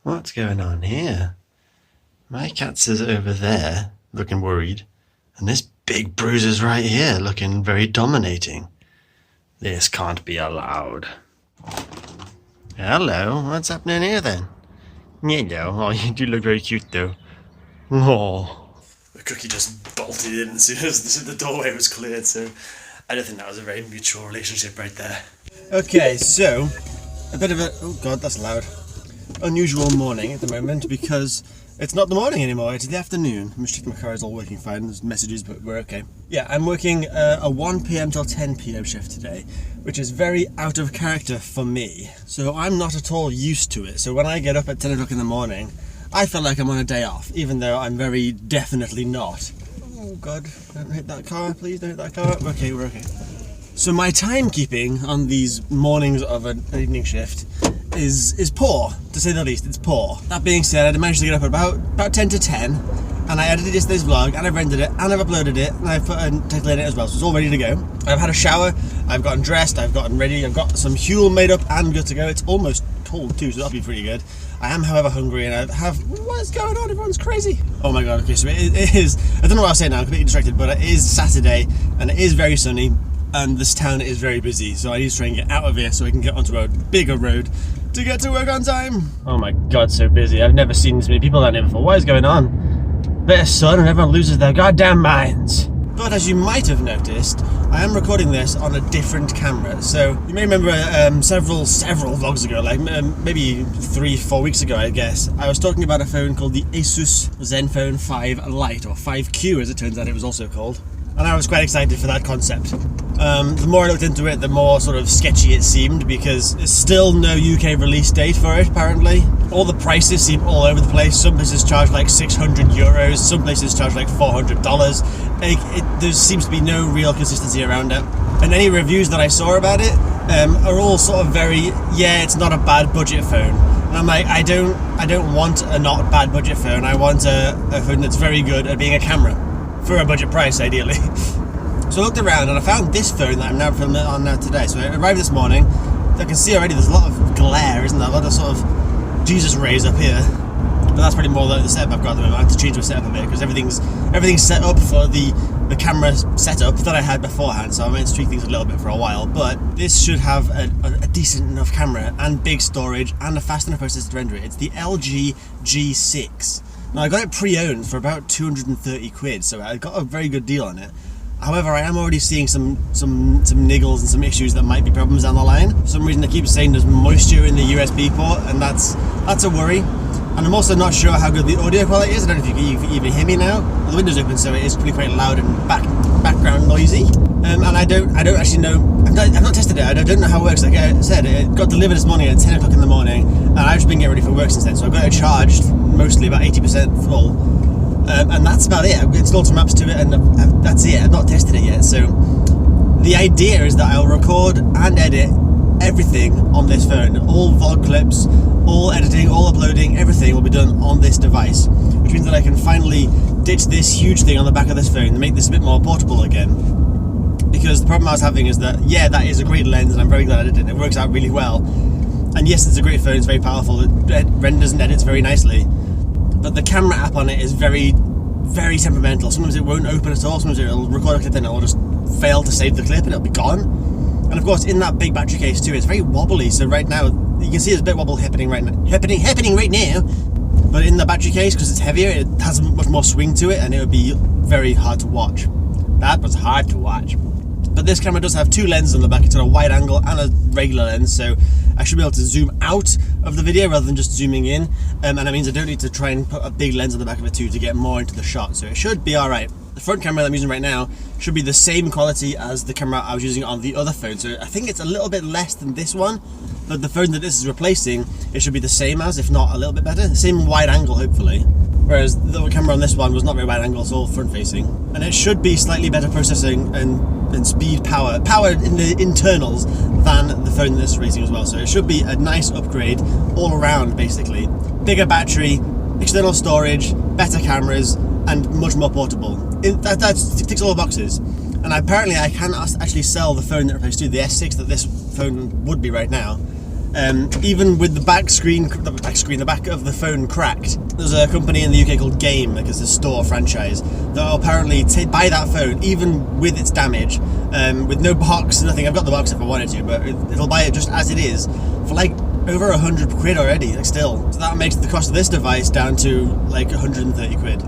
What's going on here? My cat's is over there, looking worried, and this big bruiser's right here, looking very dominating. This can't be allowed. Hello, what's happening here then? Hello, oh, you do look very cute though. Oh. The cookie just bolted in as soon as the doorway was cleared, so I don't think that was a very mutual relationship right there. Okay, so, a bit of a, oh god, that's loud, unusual morning at the moment because it's not the morning anymore, it's the afternoon. I'm just checking my car is all working fine, there's messages but we're okay. Yeah, I'm working a 1 PM till 10 PM shift today, which is very out of character for me. So I'm not at all used to it. So when I get up at 10 o'clock in the morning, I feel like I'm on a day off, even though I'm very definitely not. Oh god, don't hit that car, please don't hit that car. Okay, we're okay. So my timekeeping on these mornings of an evening shift is poor, to say the least. It's poor. That being said, I managed to get up at about 10 to 10, and I edited yesterday's vlog, and I've rendered it, and I've uploaded it, and I've put a title in it as well, so it's all ready to go. I've had a shower, I've gotten dressed, I've gotten ready, I've got some Huel made up and good to go. It's almost cold too, so that'll be pretty good. I am, however, hungry, and I have... What's going on? Everyone's crazy. Oh my god, okay, so it is... I don't know what I'll say now, I'm completely distracted, but it is Saturday, and it is very sunny, and this town is very busy, so I need to try and get out of here so I can get onto a bigger road to get to work on time. Oh my god, so busy. I've never seen this many people down here before. What is going on? Bit of sun and everyone loses their goddamn minds. But as you might have noticed, I am recording this on a different camera. So you may remember several vlogs ago, like maybe 3-4 weeks ago, I guess, I was talking about a phone called the Asus Zenfone 5 Lite, or 5Q as it turns out it was also called. And I was quite excited for that concept. The more I looked into it, the more sort of sketchy it seemed, because there's still no UK release date for it, apparently. All the prices seem all over the place. Some places charge like 600 euros, some places charge like $400. There seems to be no real consistency around it. And any reviews that I saw about it are all sort of very, yeah, it's not a bad budget phone. And I'm like, I don't want a not bad budget phone. I want a phone that's very good at being a camera. For a budget price, ideally. So I looked around and I found this phone that I'm now filming on now today. So I arrived this morning. I can see already there's a lot of glare, isn't there? A lot of sort of Jesus rays up here. But that's pretty more the setup I've got at the moment. I have to change my setup a bit because everything's set up for the camera setup that I had beforehand. So I might tweak things a little bit for a while. But this should have a decent enough camera and big storage and a fast enough processor to render it. It's the LG G6. Now I got it pre-owned for about 230 quid, so I got a very good deal on it. However, I am already seeing some niggles and some issues that might be problems down the line. For some reason, I keep saying there's moisture in the USB port, and that's a worry. And I'm also not sure how good the audio quality is. I don't know if you can even hear me now. The window's open, so it is pretty quite loud and background noisy. And I don't actually know. I've not tested it. I don't know how it works. Like I said, it got delivered this morning at 10 o'clock in the morning, and I've just been getting ready for work since then. So I've got it charged mostly about 80% full, and that's about it. I've installed some apps to it, and that's it. I've not tested it yet. So the idea is that I'll record and edit everything on this phone. All vlog clips, all editing, all uploading, everything will be done on this device, which means that I can finally ditch this huge thing on the back of this phone and make this a bit more portable again. Because the problem I was having is that, yeah, that is a great lens and I'm very glad I did it. It works out really well. And yes, it's a great phone, it's very powerful, it renders and edits very nicely. But the camera app on it is very, very temperamental. Sometimes it won't open at all, sometimes it'll record a clip and it'll just fail to save the clip and it'll be gone. And of course, in that big battery case too, it's very wobbly. So right now, you can see there's a bit of wobble happening right now. Happening right now. But in the battery case, because it's heavier, it has much more swing to it and it would be very hard to watch. That was hard to watch. But this camera does have two lenses on the back. It's got a wide angle and a regular lens, so I should be able to zoom out of the video rather than just zooming in, and that means I don't need to try and put a big lens on the back of it too to get more into the shot, so it should be alright. The front camera that I'm using right now should be the same quality as the camera I was using on the other phone, so I think it's a little bit less than this one, but the phone that this is replacing, it should be the same as, if not a little bit better. Same wide angle, hopefully. Whereas the camera on this one was not very wide angle, it's all front facing. And it should be slightly better processing and speed power in the internals than the phone that's racing as well. So it should be a nice upgrade all around, basically. Bigger battery, external storage, better cameras, and much more portable. That ticks all the boxes. And apparently I can actually sell the phone that replaced the S6 that this phone would be right now. even with the back of the phone cracked. There's a company in the UK called Game, like it's a store franchise, that will apparently buy that phone, even with its damage, with no box, nothing. I've got the box if I wanted to, but it'll buy it just as it is, for like over 100 quid already, like still. So that makes the cost of this device down to like 130 quid.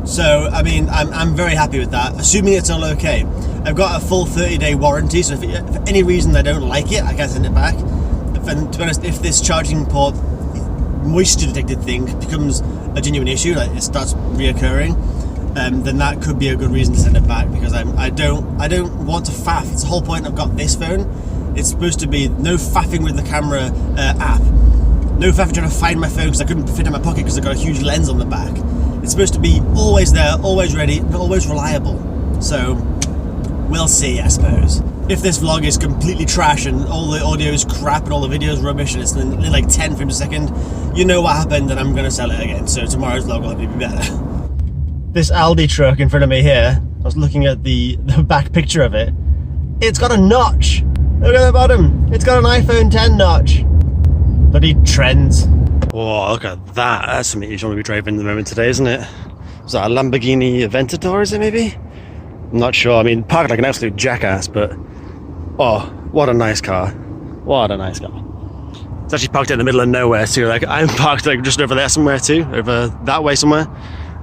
So, I mean, I'm very happy with that, assuming it's all okay. I've got a full 30-day warranty, so if for any reason I don't like it, I can send it back. And to be honest, if this charging port moisture detected thing becomes a genuine issue, like it starts reoccurring, then that could be a good reason to send it back, because I don't want to faff. It's the whole point I've got this phone. It's supposed to be no faffing with the camera app. No faffing trying to find my phone because I couldn't fit it in my pocket because I've got a huge lens on the back. It's supposed to be always there, always ready, but always reliable. So, we'll see, I suppose. If this vlog is completely trash and all the audio is crap and all the video is rubbish and it's in like 10 frames a second, you know what happened, and I'm going to sell it again. So tomorrow's vlog will hopefully be better. This Aldi truck in front of me here, I was looking at the back picture of it. It's got a notch. Look at the bottom. It's got an iPhone 10 notch. Bloody trends. Oh, look at that. That's something you want to be driving at the moment today, isn't it? Is that a Lamborghini Aventador, is it maybe? I'm not sure. I mean, parked like an absolute jackass, but oh, what a nice car. What a nice car. It's actually parked in the middle of nowhere too. Like, I'm parked like just over there somewhere too, over that way somewhere,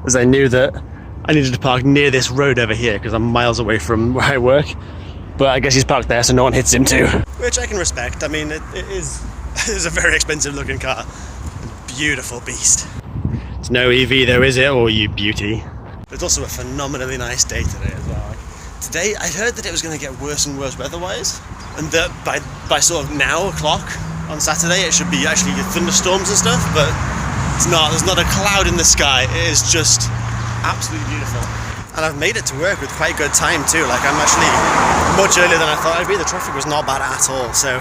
as I knew that I needed to park near this road over here because I'm miles away from where I work. But I guess he's parked there so no one hits him too. Which I can respect. I mean, it is a very expensive looking car. Beautiful beast. It's no EV though, is it? Oh, you beauty. It's also a phenomenally nice day today as well. Today, I'd heard that it was going to get worse and worse weather-wise, and that by sort of now o'clock on Saturday, it should be actually thunderstorms and stuff, but it's not. There's not a cloud in the sky. It is just absolutely beautiful. And I've made it to work with quite good time too. Like, I'm actually much earlier than I thought I'd be. The traffic was not bad at all, so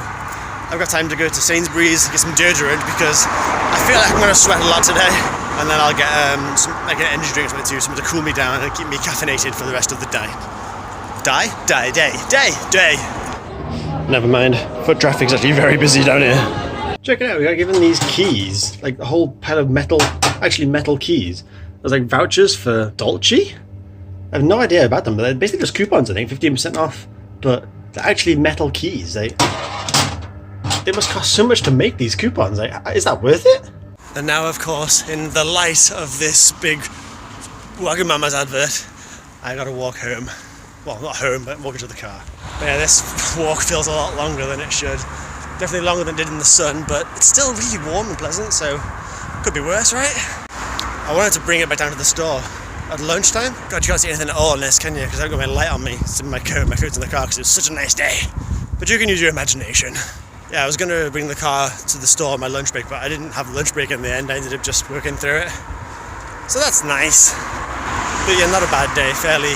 I've got time to go to Sainsbury's, get some deodorant, because I feel like I'm going to sweat a lot today. And then I'll get like an energy drink or something too, something to cool me down and keep me caffeinated for the rest of the day. Day. Never mind. Foot traffic's actually very busy down here. Check it out, we got given these keys, like a whole pile of metal keys. There's like vouchers for Dolce. I have no idea about them, but they're basically just coupons, I think, 15% off. But they're actually metal keys. They must cost so much to make these coupons. Like, is that worth it? And now, of course, in the light of this big Wagamama's advert, I gotta walk home. Well, not home, but walk into the car. But yeah, this walk feels a lot longer than it should. Definitely longer than it did in the sun, but it's still really warm and pleasant, so could be worse, right? I wanted to bring it back down to the store at lunchtime. God, you can't see anything at all in this, can you? Because I've got my light on me. It's in my coat. My coat's in the car because it was such a nice day. But you can use your imagination. Yeah, I was going to bring the car to the store on my lunch break, but I didn't have a lunch break in the end. I ended up just working through it. So that's nice. But yeah, not a bad day. Fairly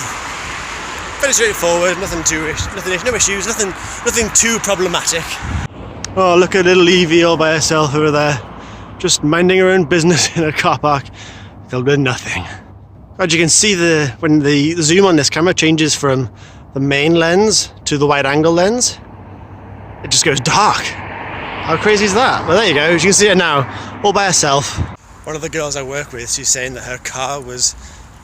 straightforward. No issues. Nothing too problematic. Oh, look at little Evie all by herself over there, just minding her own business in a car park, filled with nothing. As you can see, when the zoom on this camera changes from the main lens to the wide angle lens, it just goes dark. How crazy is that? Well, there you go. You can see it now, all by herself. One of the girls I work with, she's saying that her car was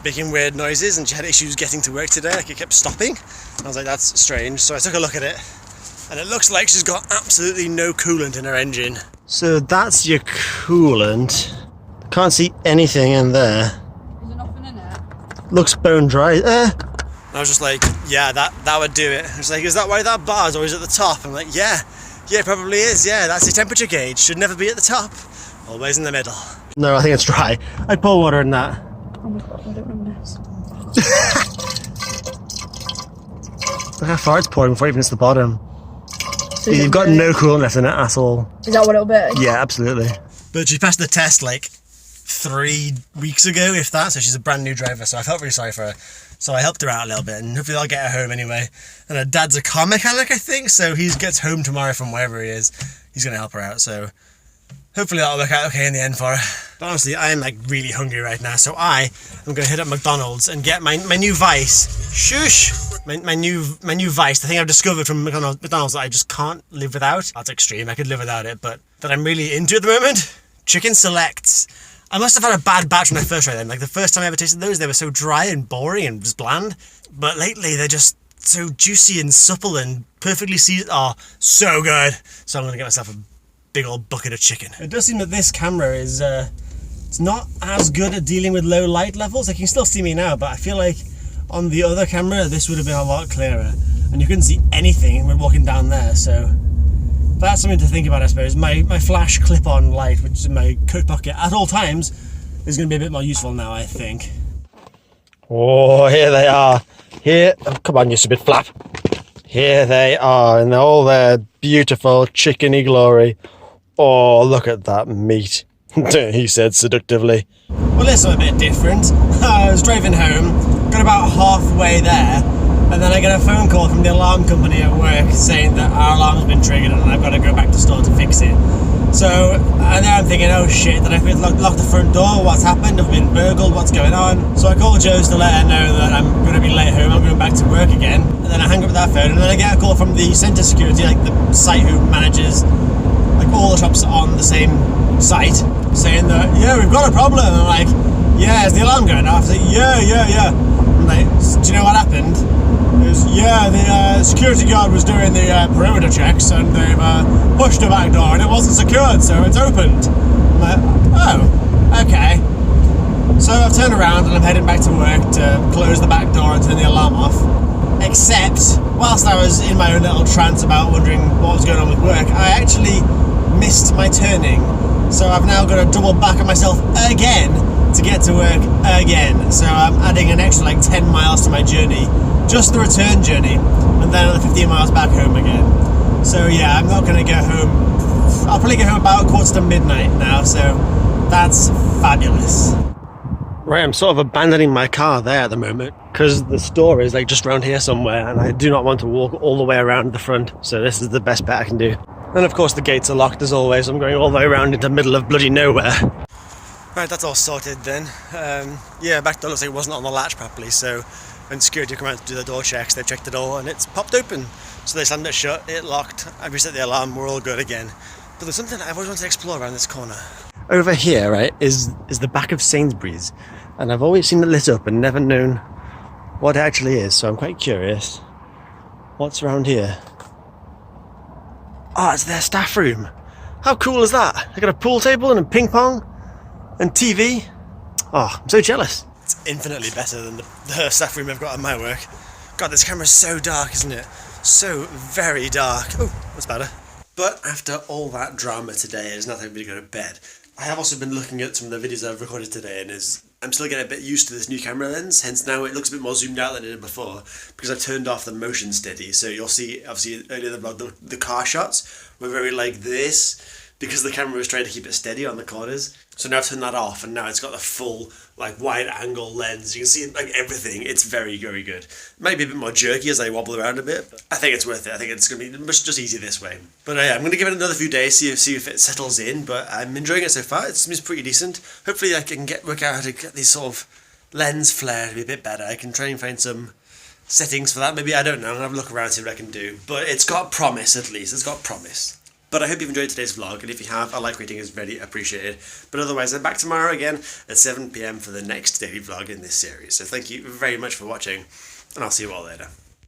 making weird noises and she had issues getting to work today, like it kept stopping. I was like, that's strange. So I took a look at it, and it looks like she's got absolutely no coolant in her engine. So that's your coolant. Can't see anything in there. Is there nothing in it? Looks bone dry. I was just like, yeah, that would do it. I was like, is that why that bar's always at the top? I'm like, yeah, it probably is. Yeah, that's the temperature gauge. Should never be at the top. Always in the middle. No, I think it's dry. I'd pour water in that. Oh my god, I don't want to mess. Look how far it's pouring before it even hits the bottom. So you've got no coolant left in it at all. Is that what it'll be? Yeah, absolutely. But she passed the test like 3 weeks ago, if that, so she's a brand new driver, so I felt really sorry for her. So I helped her out a little bit, and hopefully I'll get her home anyway. And her dad's a car mechanic, I think, so he gets home tomorrow from wherever he is. He's going to help her out, so hopefully that'll work out okay in the end for her. But honestly, I am like really hungry right now, so I am going to hit up McDonald's and get my new Vice. Shush! my new vice, the thing I've discovered from McDonald's that I just can't live without. That's extreme, I could live without it, but that I'm really into at the moment, chicken selects. I must have had a bad batch when I first tried them. Like the first time I ever tasted those, they were so dry and boring and just bland. But lately they're just so juicy and supple and perfectly seasoned. Oh, so good. So I'm gonna get myself a big old bucket of chicken. It does seem that this camera is it's not as good at dealing with low light levels. Like you can still see me now, but I feel like on the other camera this would have been a lot clearer. And you couldn't see anything when walking down there, so that's something to think about, I suppose. My flash clip-on light, which is in my coat pocket at all times, is going to be a bit more useful now, I think. Oh, here they are. Here, oh, come on, you stupid flap. Here they are in all their beautiful chickeny glory. Oh, look at that meat, he said seductively. Well, it's a bit different. I was driving home, got about halfway there, and then I get a phone call from the alarm company at work saying that our alarm's been triggered and I've got to go back to store to fix it. So, and then I'm thinking, oh shit, did I lock the front door? What's happened? Have I been burgled? What's going on? So I called Joe's to let her know that I'm going to be late home, I'm going back to work again. And then I hang up that phone, and then I get a call from the centre security, like the site who manages like all the shops on the same site, saying that, yeah, we've got a problem. And I'm like, yeah, is the alarm going off? I was like, yeah. I'm like, do you know what happened? It was, yeah, the security guard was doing the perimeter checks and they've pushed the back door and it wasn't secured, so it's opened. I'm like, oh, okay. So I've turned around and I'm heading back to work to close the back door and turn the alarm off. Except, whilst I was in my own little trance about wondering what was going on with work, I actually missed my turning. So I've now got to double back on myself again to get to work again. So I'm adding an extra like 10 miles to my journey, just the return journey, and then another 15 miles back home again. So yeah, I'm not going to get home. I'll probably get home about 1:45 now, so that's fabulous. Right, I'm sort of abandoning my car there at the moment because the store is like just around here somewhere and I do not want to walk all the way around the front, so this is the best bet I can do. And of course the gates are locked as always, so I'm going all the way around into the middle of bloody nowhere. Right, that's all sorted then. Yeah, back door looks like it wasn't on the latch properly, so when security come out to do the door checks, they've checked it all and it's popped open. So they slammed it shut, it locked, I reset the alarm, we're all good again. But there's something I've always wanted to explore around this corner. Over here, right, is the back of Sainsbury's, and I've always seen it lit up and never known what it actually is, so I'm quite curious. What's around here? Oh, it's their staff room. How cool is that? They got a pool table and a ping pong and TV. Oh, I'm so jealous. It's infinitely better than the staff room I've got at my work. God, this camera's so dark, isn't it? So very dark. Oh, that's better. But after all that drama today, it's not time for me to go to bed. I have also been looking at some of the videos I've recorded today, and I'm still getting a bit used to this new camera lens, hence now it looks a bit more zoomed out than it did before, because I've turned off the motion steady. So you'll see, obviously, earlier in the vlog, the car shots were very like this, because the camera was trying to keep it steady on the corners. So now I've turned that off, and now it's got the full, like, wide-angle lens. You can see, like, everything. It's very, very good. It might be a bit more jerky as I wobble around a bit, but I think it's worth it. I think it's going to be much just easier this way. But yeah, I'm going to give it another few days, see if it settles in, but I'm enjoying it so far. It seems pretty decent. Hopefully I can work out how to get these sort of lens flare to be a bit better. I can try and find some settings for that. Maybe, I don't know. I'm going to have a look around and see what I can do. But it's got promise, at least. It's got promise. But I hope you've enjoyed today's vlog, and if you have, a like rating is very appreciated. But otherwise, I'm back tomorrow again at 7 PM for the next daily vlog in this series. So thank you very much for watching, and I'll see you all later.